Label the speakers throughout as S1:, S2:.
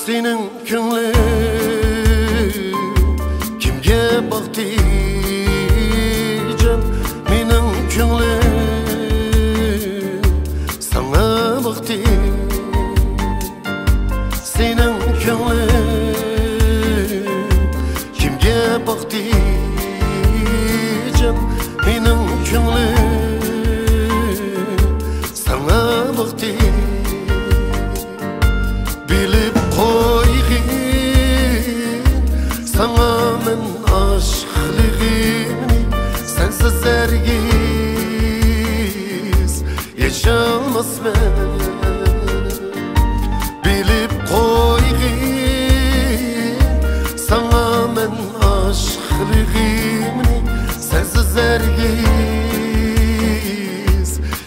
S1: senin köngling kimge baktı can, mening könglim sana baktı. Senin könglim kimge baktı can, mening könglim sana baktı. Bilip koygin sana men aşkligimni, sensiz hergiz yaşamaz men. Bilip koygin sana men aşkligimni, sensiz hergiz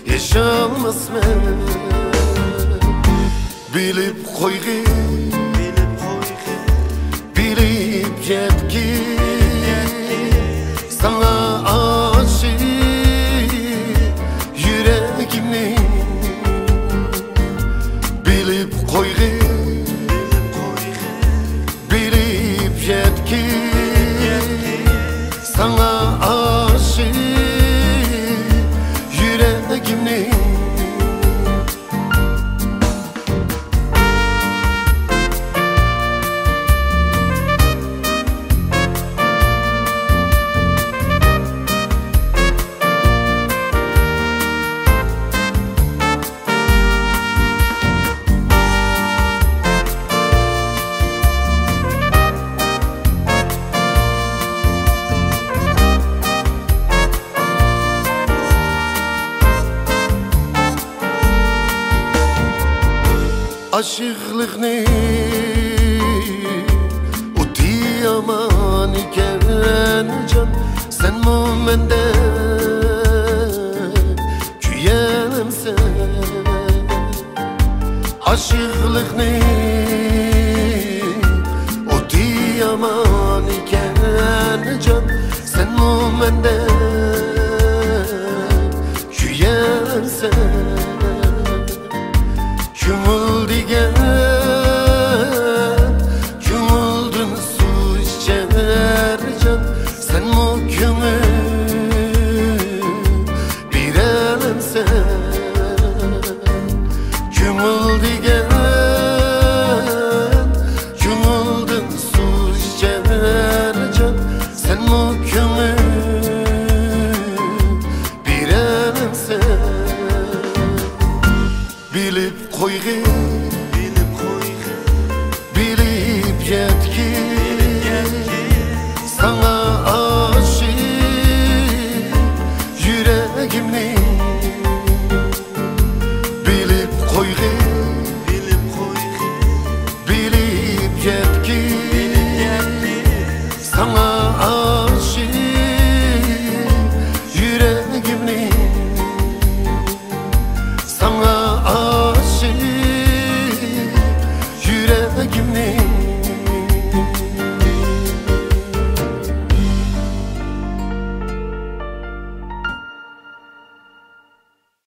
S1: yaşamaz men. Bilip koygin, bilip yetkin sana aşık yüreğimni. Bilip koygin, bilip yetkin sana aşık yüreğimni. Aşıklıkni utiyaman iken can, sen mu mende küyenemsen. Aşıklıkni utiyaman iken can, sen mu mende küyenemsen. Köngül digen köngüldün su içer can, sen mu köngül birelemsen. Köngül digen köngüldün su içer can, sen mu köngül birelemsen. Bilip koygin, bilip yetkin sana